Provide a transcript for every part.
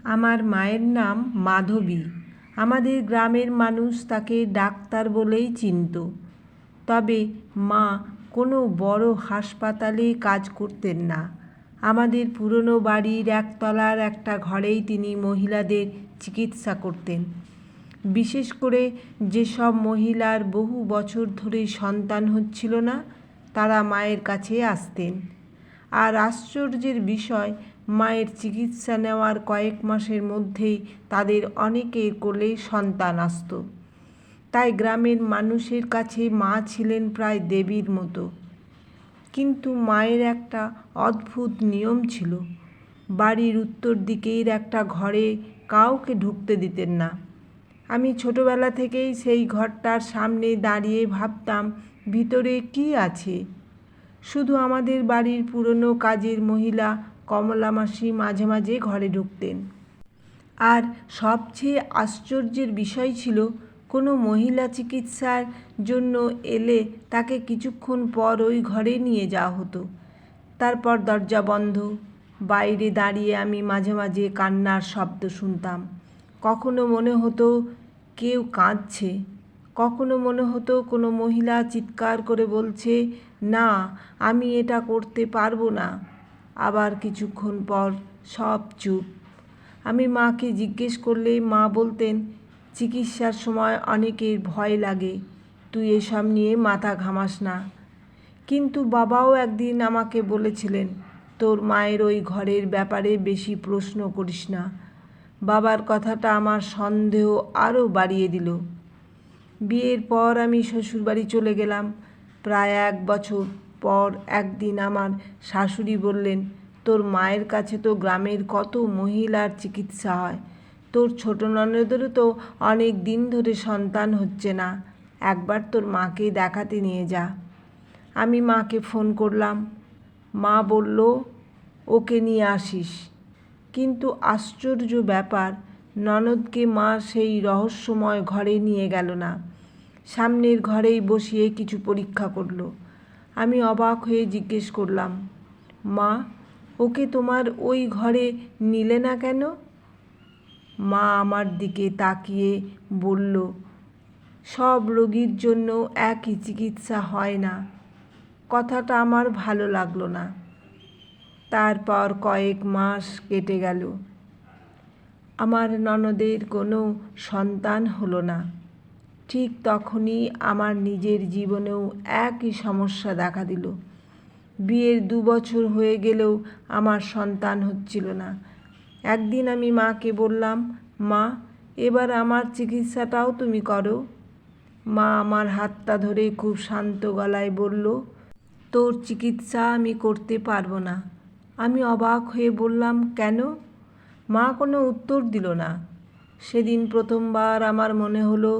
আমার মায়ের নাম মাধবী। আমাদের গ্রামের মানুষ তাকে ডাক্তার বলেই চিনত। তবে মা কোনো বড় হাসপাতালে কাজ করতেন না। আমাদের পুরনো বাড়ির একতলার একটা ঘরেই তিনি মহিলাদের চিকিৎসা করতেন। বিশেষ করে যেসব মহিলার বহু বছর ধরে সন্তান হচ্ছিল না, তারা মায়ের কাছে আসতেন। আর আশ্চর্যের বিষয়, মায়ের চিকিৎসা নেওয়ার কয়েক মাসের মধ্যেই তাদের অনেকের কোলে সন্তান আসত। তাই গ্রামের মানুষের কাছে মা ছিলেন প্রায় দেবীর মতো। কিন্তু মায়ের একটা অদ্ভুত নিয়ম ছিল। বাড়ির উত্তর দিকের একটা ঘরে কাউকে ঢুকতে দিতেন না। আমি ছোটবেলা থেকেই সেই ঘরটার সামনে দাঁড়িয়ে ভাবতাম, ভিতরে কী আছে। শুধু আমাদের বাড়ির পুরনো কাজের মহিলা কমলা মাসি মাঝে মাঝে ঘরে ঢুকতেন। আর সবচেয়ে আশ্চর্যের বিষয় ছিল, কোনো মহিলা চিকিৎসার জন্য এলে তাকে কিছুক্ষণ পর ওই ঘরে নিয়ে যাওয়া হতো। তারপর দরজা বন্ধ। বাইরে দাঁড়িয়ে আমি মাঝে মাঝে কান্নার শব্দ শুনতাম। কখনো মনে হতো কেউ কাঁদছে, কখনো মনে হতো কোনো মহিলা চিৎকার করে বলছে, না, আমি এটা করতে পারবো না। আবার কিছুক্ষণ পর সব চুপ। আমি মাকে জিজ্ঞেস করলে মা বলতেন, চিকিৎসার সময় অনেকের ভয় লাগে, তুই এসব নিয়ে মাথা ঘামাস না। কিন্তু বাবাও একদিন আমাকে বলেছিলেন, তোর মায়ের ওই ঘরের ব্যাপারে বেশি প্রশ্ন করিস না। বাবার কথাটা আমার সন্দেহ আরও বাড়িয়ে দিল। বিয়ের পর আমি শ্বশুরবাড়ি চলে গেলাম। প্রায় 1 বছর পর একদিন আমার শাশুড়ি বললেন, তোর মায়ের কাছে তো গ্রামের কত মহিলার চিকিৎসা হয়, তোর ছোট ননদেরও তো অনেক দিন ধরে সন্তান হচ্ছে না, একবার তোর মাকে দেখাতে নিয়ে যা। আমি মাকে ফোন করলাম। মা বলল, ওকে নিয়ে আসিস। কিন্তু আশ্চর্য ব্যাপার, ননদকে মা সেই রহস্যময় ঘরে নিয়ে গেল না। সামনের ঘরেই বসিয়ে কিছু পরীক্ষা করল। আমি অবাক হয়ে জিজ্ঞেস করলাম, মা, ওকে তোমার ওই ঘরে নিলে না কেন? মা আমার দিকে তাকিয়ে বলল, সব রোগীর জন্য একই চিকিৎসা হয় না। কথাটা আমার ভালো লাগলো না। তারপর কয়েক মাস কেটে গেল। আমার ননদের কোনো সন্তান হলো না। ঠিক তখনই আমার নিজের জীবনেও একই সমস্যা দেখা দিল। বিয়ের 2 বছর হয়ে গেলেও আমার সন্তান হচ্ছিল না। একদিন আমি মাকে বললাম, মা, এবার আমার চিকিৎসাটাও তুমি করো। মা আমার হাতটা ধরে খুব শান্ত গলায় বলল, তোর চিকিৎসা আমি করতে পারবো না। আমি অবাক হয়ে বললাম, কেন? মা কোনো উত্তর দিল না। সেদিন প্রথমবার আমার মনে হলো,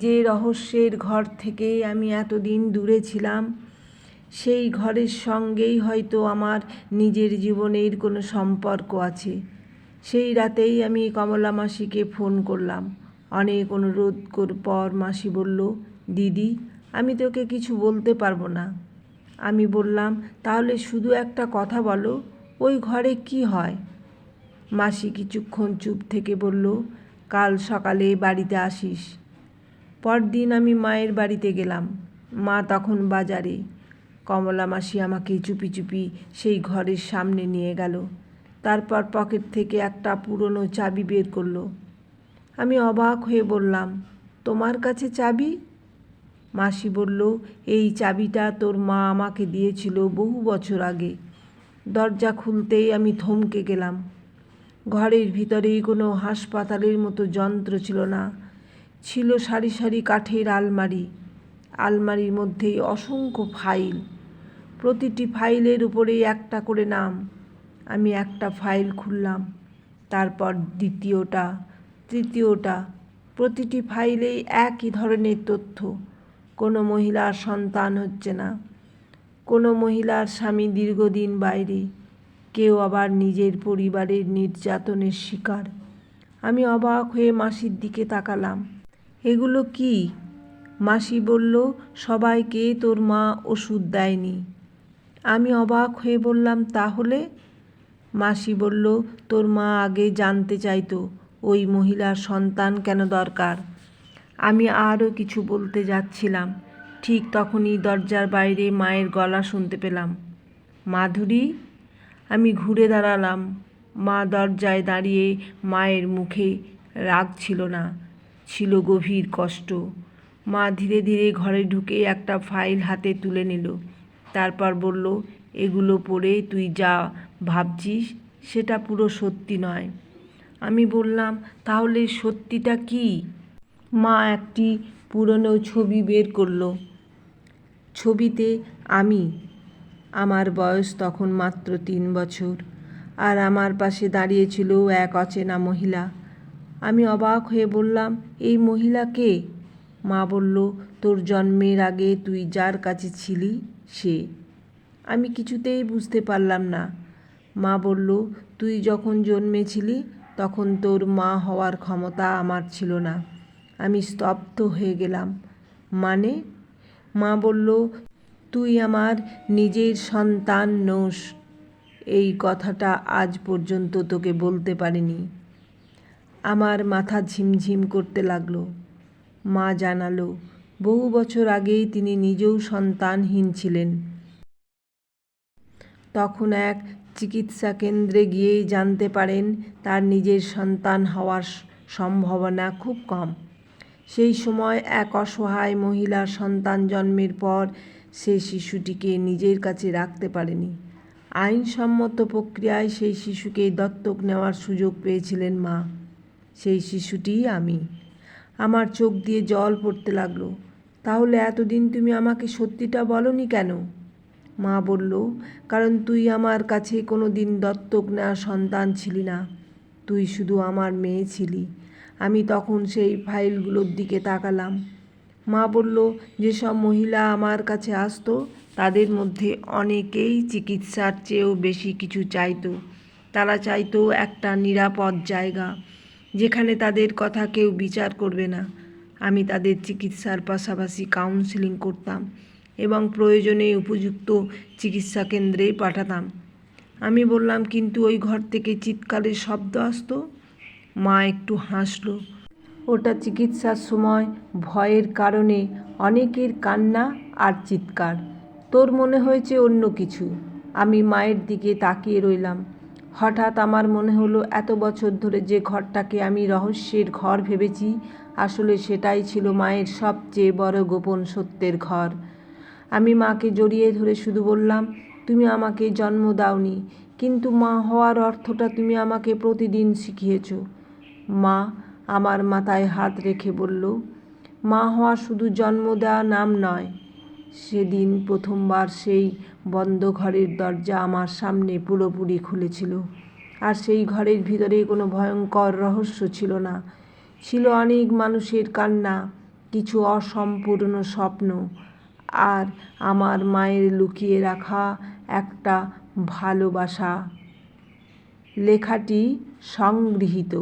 যে রহস্যের ঘর থেকে আমি এতদিন দূরে ছিলাম, সেই ঘরের সঙ্গেই হয়তো আমার নিজের জীবনের কোনো সম্পর্ক আছে। সেই রাতেই আমি কমলা মাসিকে ফোন করলাম। অনেক অনুরোধ পর মাসি বলল, দিদি, আমি তোকে কিছু বলতে পারবো না। আমি বললাম, তাহলে শুধু একটা কথা বলো, ওই ঘরে কি হয়? মাসি কিছুক্ষণ চুপ থেকে বলল, কাল সকালে বাড়িতে আসিস। পরদিন আমি মায়ের বাড়িতে গেলাম। মা তখন বাজারে। কমলা মাসি আমাকে চুপি চুপি সেই ঘরের সামনে নিয়ে গেল। তারপর পকেট থেকে একটা পুরনো চাবি বের করলো। আমি অবাক হয়ে বললাম, তোমার কাছে চাবি? মাসি বলল, এই চাবিটা তোর মা আমাকে দিয়েছিল বহু বছর আগে। দরজা খুলতেই আমি থমকে গেলাম। ঘরের ভিতরেই কোনো হাসপাতালের মতো যন্ত্র ছিল না। ছিল সারি সারি কাঠের আলমারি। আলমারির মধ্যেই অসংখ্য ফাইল। প্রতিটি ফাইলের উপরেই একটা করে নাম। আমি একটা ফাইল খুললাম, তারপর দ্বিতীয়টা, তৃতীয়টা। প্রতিটি ফাইলেই একই ধরনের তথ্য। কোনো মহিলার সন্তান হচ্ছে না, কোনো মহিলার স্বামী দীর্ঘদিন বাইরে, কেউ আবার নিজের পরিবারের নির্যাতনের শিকার। আমি অবাক হয়ে মাসির দিকে তাকালাম। এগুলো কি? মাসি বলল, সবাইকে তোর মা ওষুধ দেয়নি। আমি অবাক হয়ে বললাম, তাহলে? মাসি বলল, তোর মা আগে জানতে চাইতো ওই মহিলার সন্তান কেন দরকার। আমি আরও কিছু বলতে যাচ্ছিলাম, ঠিক তখনই দরজার বাইরে মায়ের গলা শুনতে পেলাম, মাধুরী। আমি ঘুরে দাঁড়ালাম। মা দরজায় দাঁড়িয়ে। মায়ের মুখে রাগ ছিল না, ছিল গভীর কষ্ট। মা ধীরে ধীরে ঘরে ঢুকে একটা ফাইল হাতে তুলে নিল। তারপর বলল, এগুলো পড়ে তুই যা ভাবছিস সেটা পুরো সত্যি নয়। আমি বললাম, তাহলে সত্যিটা কি? মা একটি পুরনো ছবি বের করলো। ছবিতে আমার বয়স তখন মাত্র 3 বছর, আর আমার পাশে দাঁড়িয়েছিল এক অচেনা মহিলা। আমি অবাক হয়ে বললাম, এই মহিলা কে? মা বলল, তোর জন্মের আগে তুই যার কাছে ছিলি সে। আমি কিছুতেই বুঝতে পারলাম না। মা বলল, তুই যখন জন্মেছিলি তখন তোর মা হওয়ার ক্ষমতা আমার ছিল না। আমি স্তব্ধ হয়ে গেলাম। মানে? মা বলল, তুই আমার নিজের সন্তান নোস। এই কথাটা আজ পর্যন্ত তোকে বলতে পারিনি। আমার মাথা ঝিমঝিম করতে লাগলো। মা জানালো, বহু বছর আগেই তিনি নিজেও সন্তানহীন ছিলেন। তখন এক চিকিৎসা কেন্দ্রে গিয়েই জানতে পারেন তার নিজের সন্তান হওয়ার সম্ভাবনা খুব কম। সেই সময় এক অসহায় মহিলার সন্তান জন্মের পর সে শিশুটিকে নিজের কাছে রাখতে পারেনি। আইনসম্মত প্রক্রিয়ায় সেই শিশুকে দত্তক নেওয়ার সুযোগ পেয়েছিলেন মা। সেই শিশুটিই আমি। আমার চোখ দিয়ে জল পড়তে লাগলো। তাহলে এতদিন তুমি আমাকে সত্যিটা বলনি কেন? মা বলল, কারণ তুই আমার কাছে কোনো দিন দত্তক নেওয়া সন্তান ছিলি না, তুই শুধু আমার মেয়ে ছিলি। আমি তখন সেই ফাইলগুলোর দিকে তাকালাম। মা বলল, যেসব মহিলা আমার কাছে আসতো তাদের মধ্যে অনেকেই চিকিৎসার চেয়েও বেশি কিছু চাইতো। তারা চাইতো একটা নিরাপদ জায়গা, যেখানে তাদের কথা কেউ বিচার করবে না। আমি তাদের চিকিৎসার পাশাপাশি কাউন্সেলিং করতাম এবং প্রয়োজনে উপযুক্ত চিকিৎসা কেন্দ্রে পাঠাতাম। আমি বললাম, কিন্তু ওই ঘর থেকে চিৎকারের শব্দ আসতো। মা একটু হাসল। ওটা চিকিৎসার সময় ভয়ের কারণে অনেকের কান্না আর চিৎকার। তোর মনে হয়েছে অন্য কিছু। আমি মায়ের দিকে তাকিয়ে রইলাম। হঠাৎ আমার মনে হলো, এত বছর ধরে যে ঘরটাকে আমি রহস্যের ঘর ভেবেছি, আসলে সেটাই ছিল মায়ের সবচেয়ে বড় গোপন সত্যের ঘর। আমি মাকে জড়িয়ে ধরে শুধু বললাম, তুমি আমাকে জন্ম দাওনি, কিন্তু মা হওয়ার অর্থটা তুমি আমাকে প্রতিদিন শিখিয়েছ। মা আমার মাথায় হাত রেখে বলল, মা হওয়া শুধু জন্ম দেওয়া নাম নয়। সেদিন প্রথমবার সেই বন্ধ ঘরের দরজা আমার সামনে পুরোপুরি খুলেছিল। আর সেই ঘরের ভিতরে কোনো ভয়ঙ্কর রহস্য ছিল না। ছিল অনেক মানুষের কান্না, কিছু অসম্পূর্ণ স্বপ্ন, আর আমার মায়ের লুকিয়ে রাখা একটা ভালোবাসা। লেখাটি সংগৃহীত।